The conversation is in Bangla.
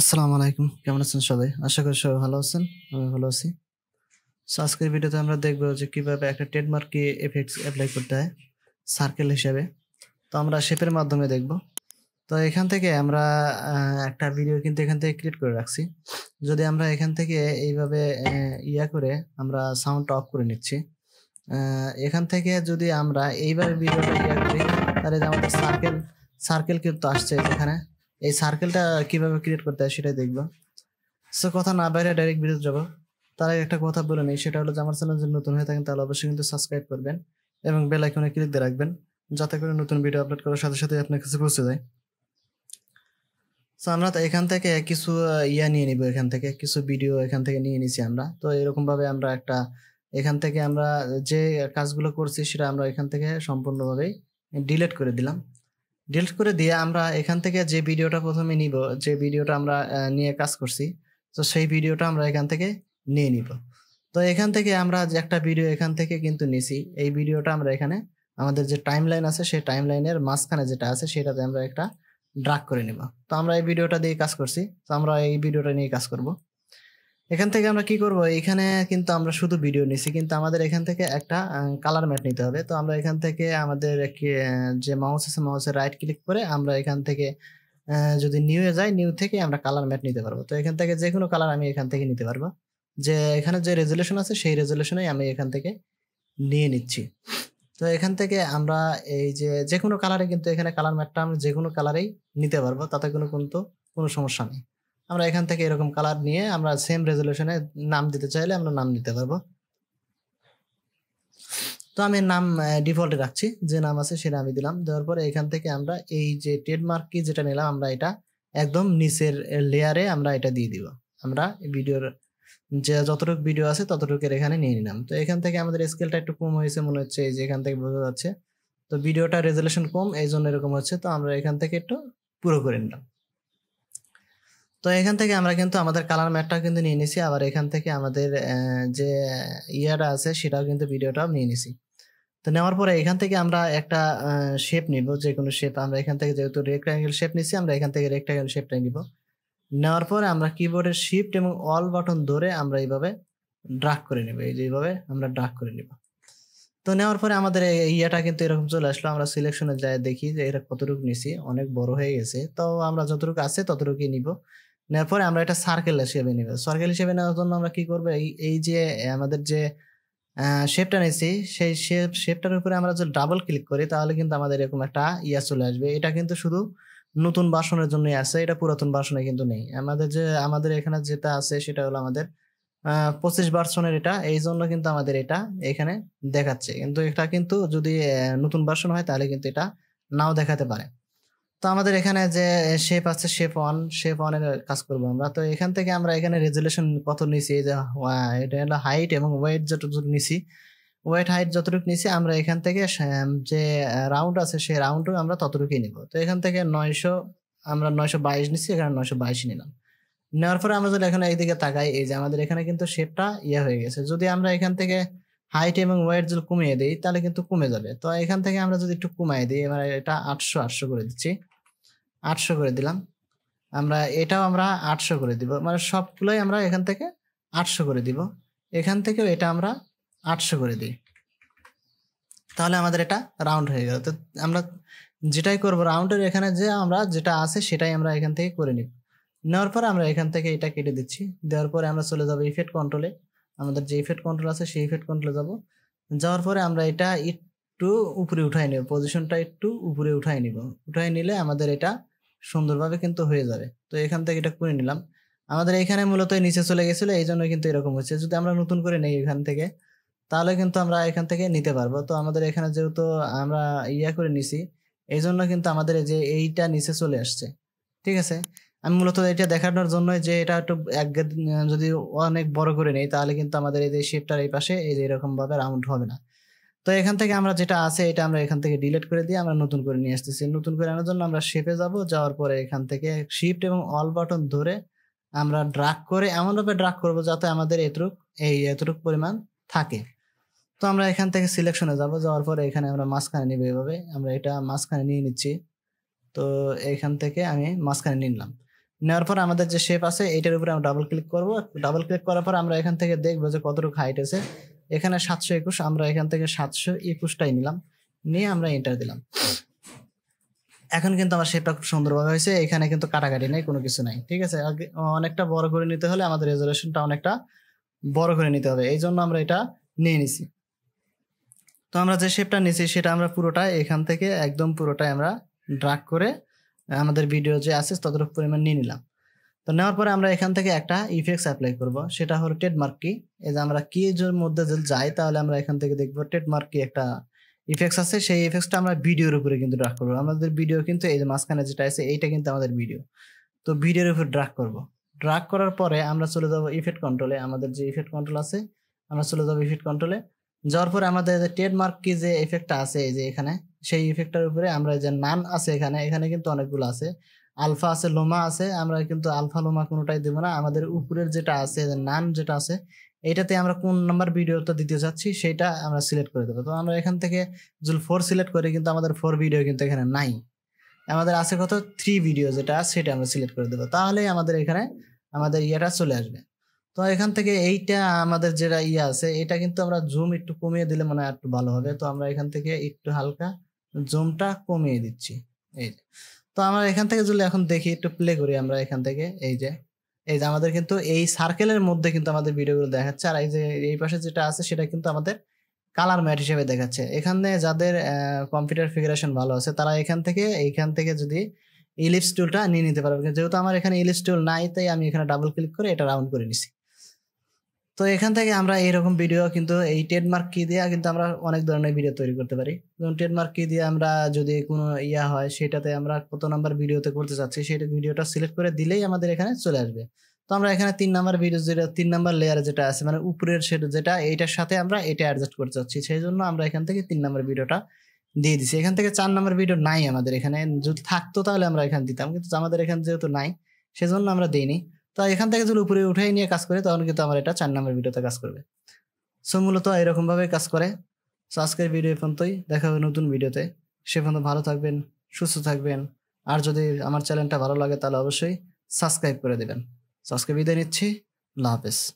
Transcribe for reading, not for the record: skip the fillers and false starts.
আসসালামু আলাইকুম। কেমন আছেন সবাই? আশা করি সবাই ভালো আছেন। আমি ভালো আছি। আজকের ভিডিওতে আমরা দেখব যে কিভাবে একটা ট্রেডমার্কে ইফেক্টস এপ্লাই করতে হয় সার্কেল হিসেবে। তো আমরা শেপের মাধ্যমে দেখব। তো এখান থেকে আমরা আ একটা ভিডিও কিন্তু এখান থেকে ক্রিয়েট করে রাখছি। যদি আমরা এখান থেকে এইভাবে করে আমরা সাউন্ডটা অফ করে নিচ্ছি। এখান থেকে যদি আমরা এইভাবে ভিডিওটা করি তাহলে যে আমাদের সার্কেল কিন্তু আসছে এখানে। এই সার্কেলটা কিভাবে ক্রিয়েট করতে হয় সেটাই দেখব। সো কথা না বাইরে ডাইরেক্ট ভিডিওতে যাব। তার আগে একটা কথা বলে নেই, সেটা হলো যে আমার চ্যানেল যদি নতুন হয়ে থাকেন তাহলে অবশ্যই কিন্তু সাবস্ক্রাইব করবেন এবং বেল আইকনে ক্লিক দিয়ে রাখবেন, যাতে করে নতুন ভিডিও আপলোড করার সাথে সাথে আপনার কাছে পৌঁছে যায়। সো আমরা তো এখান থেকে কিছু নিয়ে নিব, এখান থেকে কিছু ভিডিও এখান থেকে নিয়ে নিছি আমরা। তো এরকম ভাবে আমরা একটা এখান থেকে আমরা যে কাজগুলো করছি সেটা আমরা এখান থেকে সম্পূর্ণভাবেই ডিলিট করে দিলাম। ডিলিট করে দিয়ে আমরা এখান থেকে যে ভিডিওটা প্রথমে নিব, যে ভিডিওটা আমরা নিয়ে কাজ করছি, তো সেই ভিডিওটা আমরা এখান থেকে নিয়ে নিব। তো এখান থেকে আমরা যে একটা ভিডিও এখান থেকে কিন্তু নিছি, এই ভিডিওটা আমরা এখানে আমাদের যে টাইমলাইন আছে সেই টাইমলাইনের মাঝখানে যেটা আছে সেটাতে আমরা একটা ড্রাগ করে নিব। তো আমরা এই ভিডিওটা দিয়ে কাজ করছি, তো আমরা এই ভিডিওটা নিয়ে কাজ করব। এখান থেকে আমরা কি করব, এখানে কিন্তু আমরা শুধু ভিডিও নিছি, কিন্তু আমাদের এখান থেকে একটা কালার ম্যাট নিতে হবে। তো আমরা এখান থেকে আমাদের যে মাউস আছে, মাউসের রাইট ক্লিক করে আমরা এখান থেকে যদি নিউ এ যাই, নিউ থেকে আমরা কালার ম্যাট নিতে পারবো। তো এখান থেকে যেকোনো কালার আমি এখান থেকে নিতে পারবো। যে এখানে যে রেজোলিউশন আছে সেই রেজোলিউশনেই আমি এখান থেকে নিয়ে নিচ্ছি। তো এখান থেকে আমরা এই যে যেকোনো কালারে কিন্তু এখানে কালার ম্যাটটা আমরা যেকোনো কালারেই নিতে পারবো, তাতে কিন্তু কোনো সমস্যা নেই। আমরা এখান থেকে এরকম কালার নিয়ে আমরা সেম রেজোলিউশনে নাম দিতে চাইলে আমরা নাম দিতে পারবো। তো আমি নাম ডিফল্টে রাখছি, যে নাম আছে সেটা আমি দিলাম। দেওয়ার পরে এখান থেকে আমরা এই যে ট্রেডমার্ক কি যেটা নিলাম আমরা এটা একদম নিচের লেয়ারে আমরা এটা দিয়ে দিব। আমরা ভিডিওর যে যতটুকু ভিডিও আছে ততটুকুর এখানে নিয়ে নিলাম। তো এখান থেকে আমাদের স্কেলটা একটু কম হয়েছে মনে হচ্ছে, এই যে এখান থেকে বোঝা যাচ্ছে। তো ভিডিওটা রেজোলিউশন কম, এই জন্য এরকম হচ্ছে। তো আমরা এখান থেকে একটু পুরো করে নিলাম। তো এখান থেকে আমরা কিন্তু আমাদের কালার ম্যাটটা কিন্তু নিয়ে নিছি, আবার এখান থেকে আমাদের যে ইয়াটা আছে সেটাও কিন্তু ভিডিওটাও নিয়ে নিছি। তো নেওয়ার পরে এখান থেকে আমরা একটা শেপ নিব, যে কোনো শেপ। আমরা এখান থেকে যেহেতু রেক্ট্যাঙ্গেল শেপ নিছি, আমরা এখান থেকে রেক্ট্যাঙ্গেল শেপটাই নিব। নেওয়ার পরে আমরা কিবোর্ডের শিফট এবং অল বাটন ধরে আমরা এইভাবে ড্রাগ করে নেব, এই যে এইভাবে আমরা ড্রাগ করে নিব। তো নেওয়ার পরে আমাদের ইয়াটা কিন্তু এরকম চলে আসলো। আমরা সিলেকশনে যাই দেখি যে এটা কতটুকু নিছি, অনেক বড় হয়ে গেছে। তো আমরা যতটুকু আছে ততটুকুই নিব। নেওয়ার পরে আমরা এটা সার্কেল হিসেবে নিব। সার্কেল হিসেবে নেওয়ার জন্য আমরা কি করব, এই যে আমাদের যে শেপটা নিছি সেই শেপটার উপরে আমরা যদি ডাবল ক্লিক করি তাহলে কিন্তু আমাদের এরকম একটা চলে আসবে। এটা কিন্তু শুধু নতুন ভার্সনের জন্যই আছে, এটা পুরাতন ভার্সনে কিন্তু নেই। আমাদের এখানে যেটা আছে সেটা হলো আমাদের 25 ভার্সনের এটা, এইজন্য কিন্তু আমাদের এটা এখানে দেখাচ্ছে। কিন্তু এটা কিন্তু যদি নতুন ভার্সন হয় তাহলে কিন্তু এটা নাও দেখাতে পারে। তো আমাদের এখানে যে শেপ আছে, শেপ 1 এর কাজ করব আমরা। তো এখান থেকে আমরা এখানে রেজোলিউশন কত নিছি, এই যে এটা হলো হাইট এবং ওয়েট যতটুকু নিছি, ওয়েট হাইট যতটুকু নিছি আমরা এখান থেকে যে রাউন্ড আছে সেই রাউন্ডও আমরা ততটুকুই নিব। তো এখান থেকে 900 আমরা 922 নিছি, এখানে 922 নিলাম। নেওয়ার পরে আমরা যদি এখন এইদিকে তাকাই, এই যে আমাদের এখানে কিন্তু শেপটা হয়ে গেছে। যদি আমরা এখান থেকে হাইট এবং ওয়েট যদি কমিয়ে দেই তাহলে কিন্তু কমে যাবে। তো এখান থেকে আমরা যদি একটু কমাই দিই, এবার এটা 800 করে দিচ্ছি, 800 করে দিলাম। আমরা এটাও আমরা 800 করে দিব, মানে সবগুলোই আমরা এখান থেকে 800 করে দিব। এখান থেকেও এটা আমরা 800 করে দিই, তাহলে আমাদের এটা রাউন্ড হয়ে গেল। তো আমরা যেটাই করবো রাউন্ডের এখানে যে আমরা যেটা আছে সেটাই আমরা এখান থেকে করে নিব। নেওয়ার পরে আমরা এখান থেকে এটা কেটে দিচ্ছি। দেওয়ার পরে আমরা চলে যাবো ইফেক্ট কন্ট্রোলে। আমাদের যে ইফেক্ট কন্ট্রোল আছে সেই ইফেক্ট কন্ট্রোলে যাব। যাওয়ার পরে আমরা এটা একটু উপরে উঠাই নেব, পজিশনটা একটু উপরে উঠাই নিব। উঠাই নিলে আমাদের এটা সুন্দরভাবে কিন্তু হয়ে যাবে। তো এখান থেকে এটা করে নিলাম। আমাদের এখানে মূলত নিচে চলে গেছিল, এই জন্য কিন্তু এরকম হচ্ছে। যদি আমরা নতুন করে নেই এখান থেকে তাহলে কিন্তু আমরা এখান থেকে নিতে পারবো। তো আমাদের এখানে যেহেতু আমরা করে নিছি, এই জন্য কিন্তু আমাদের এই যে এইটা নিচে চলে আসছে। ঠিক আছে, আমি মূলত এটা দেখানোর জন্য যে এটা একটু যদি অনেক বড় করে নেই তাহলে কিন্তু আমাদের এই যে শেপটার এই পাশে এই যে এরকম ভাবে রাউন্ড হবে না। তো এখান থেকে আমরা যেটা আছে এটা আমরা এখান থেকে ডিলিট করে দিয়ে আমরা নতুন করে নিয়ে আসতেছি। নতুন করে আনার জন্য আমরা শেপে যাব, যাওয়ার পরে এখান থেকে শিফট এবং অল বাটন ধরে আমরা ড্রাগ করে এমনভাবে ড্রাগ করব যাতে আমাদের এতটুক পরিমাণ থাকে। তো আমরা এখান থেকে সিলেকশনে যাব, যাওয়ার পরে এখানে আমরা মাঝখানে নিব। এভাবে আমরা এটা মাঝখানে নিয়ে নিচ্ছি। তো এখান থেকে আমি মাঝখানে নিলাম। নেওয়ার পর আমাদের যে শেপ আছে এইটার উপরে আমরা ডাবল ক্লিক করব। ডাবল ক্লিক করার পর আমরা এখান থেকে দেখবো যে কতটুকু হাইট আছে। এখানে 721, আমরা এখান থেকে 721টাই নিলাম, নিয়ে আমরা এন্টার দিলাম। এখন কিন্তু আমার শেপটা খুব সুন্দরভাবে হয়েছে, এখানে কিন্তু কাটাকাটি নেই, কোনো কিছু নাই। ঠিক আছে, অনেকটা বড় করে নিতে হলে আমাদের রেজলিউশনটা অনেকটা বড় করে নিতে হবে, এই জন্য আমরা এটা নিয়ে নিছি। তো আমরা যে শেপটা নিছি সেটা আমরা পুরোটাই এখান থেকে একদম পুরোটাই আমরা ড্রাগ করে আমাদের ভিডিও যে আছে ততটুকু পরিমাণ নিয়ে নিলাম। তো নেওয়ার পরে আমরা এখান থেকে একটা ইফেক্টস অ্যাপ্লাই করব, সেটা হলো ট্রেডমার্ক কি। এই যে আমরা কি এর মধ্যে যদি যাই তাহলে আমরা এখান থেকে দেখবো ট্রেডমার্ক কি একটা ইফেক্টস আছে, সেই ইফেক্টসটা আমরা ভিডিওর উপরে কিন্তু ড্রাগ করবো। আমাদের ভিডিও কিন্তু এই যে মাঝখানে যেটা আছে এইটা কিন্তু আমাদের ভিডিও, তো ভিডিওর উপর ড্রাগ করব। ড্রাগ করার পরে আমরা চলে যাব ইফেক্ট কন্ট্রোলে, আমাদের যে ইফেক্ট কন্ট্রোল আছে আমরা চলে যাব ইফেক্ট কন্ট্রোলে। যাওয়ার পরে আমাদের যে ট্রেডমার্ক কি যে ইফেক্টটা আছে এই যে এখানে, সেই ইফেক্টটার উপরে আমরা যে নান আছে এখানে, এখানে কিন্তু অনেকগুলো আছে, আলফা আছে, লোমা আছে। আমরা কিন্তু আলফা লোমা কোনোটাই দেবো না, আমাদের উপরের যেটা আছে নান যেটা আছে এইটাতে আমরা কোন নাম্বার ভিডিওটা দিতে যাচ্ছি সেটা আমরা সিলেক্ট করে দেবো। তো আমরা এখান থেকে যদি 4 সিলেক্ট করি কিন্তু আমাদের 4 ভিডিও কিন্তু এখানে নাই, আমাদের আছে কত 3 ভিডিও যেটা সেটা আমরা সিলেক্ট করে দেবো, তাহলেই আমাদের এখানে আমাদের ইয়েটা চলে আসবে। তো এখান থেকে এইটা আমাদের যেটা ইয়ে আছে এটা কিন্তু আমরা জুম একটু কমিয়ে দিলে মনে হয় একটু ভালো হবে। তো আমরা এখান থেকে একটু হালকা জুমটা কমিয়ে দিচ্ছি, এই যে। তো আমরা এখান থেকে যদি এখন দেখি একটু প্লে করি আমরা এখান থেকে, এই যে আমাদের কিন্তু এই সার্কেলের মধ্যে কিন্তু আমাদের ভিডিওগুলো দেখাচ্ছে, আর এই যে এই পাশে যেটা আছে সেটা কিন্তু আমাদের কালার ম্যাট হিসেবে দেখাচ্ছে। এখানে যাদের কম্পিউটার ফিগারেশন ভালো আছে তারা এইখান থেকে যদি ইলিপস টুলটা নিয়ে নিতে পারবে, যেহেতু আমার এখানে ইলিপস টুল নাই তাই আমি এখানে ডাবল ক্লিক করে এটা রাউন্ড করে নিছি। তো এখান থেকে আমরা এইরকম ভিডিও কিন্তু এই ট্রেডমার্ক কি দিয়ে কিন্তু আমরা অনেক ধরনের ভিডিও তৈরি করতে পারি। যেমন ট্রেডমার্ক কি দিয়ে আমরা যদি কোনো ইয়া হয় সেটাতে আমরা কত নাম্বার ভিডিওতে করতে চাচ্ছি সেটা ভিডিওটা সিলেক্ট করে দিলেই আমাদের এখানে চলে আসবে। তো আমরা এখানে 3 নাম্বার ভিডিও যেটা 3 নাম্বার লেয়ারে যেটা আছে মানে উপরের সেটা যেটা এইটার সাথে আমরা এটা অ্যাডজাস্ট করতে চাচ্ছি, সেই জন্য আমরা এখান থেকে 3 নাম্বার ভিডিওটা দিয়ে দিছি। এখান থেকে 4 নাম্বার ভিডিও নাই আমাদের এখানে, যদি থাকতো তাহলে আমরা এখানে দিতাম, কিন্তু আমাদের এখানে যেহেতু নাই সেজন্য আমরা দেইনি। তো এখান থেকে যদি উপরে উঠাই নিয়ে কাজ করে তখন কিন্তু আমার এটা 4 নাম্বার ভিডিওতে কাজ করবে। সো মূলত এরকম ভাবে কাজ করে। সো আজকের ভিডিও পর্যন্তই, দেখা হবে নতুন ভিডিওতে। সে পর্যন্ত ভালো থাকবেন, সুস্থ থাকবেন, আর যদি আমার চ্যানেলটা ভালো লাগে তাহলে অবশ্যই সাবস্ক্রাইব করে দেবেন। সো আজকে বিদায় নিচ্ছি, আল্লাহ হাফেজ।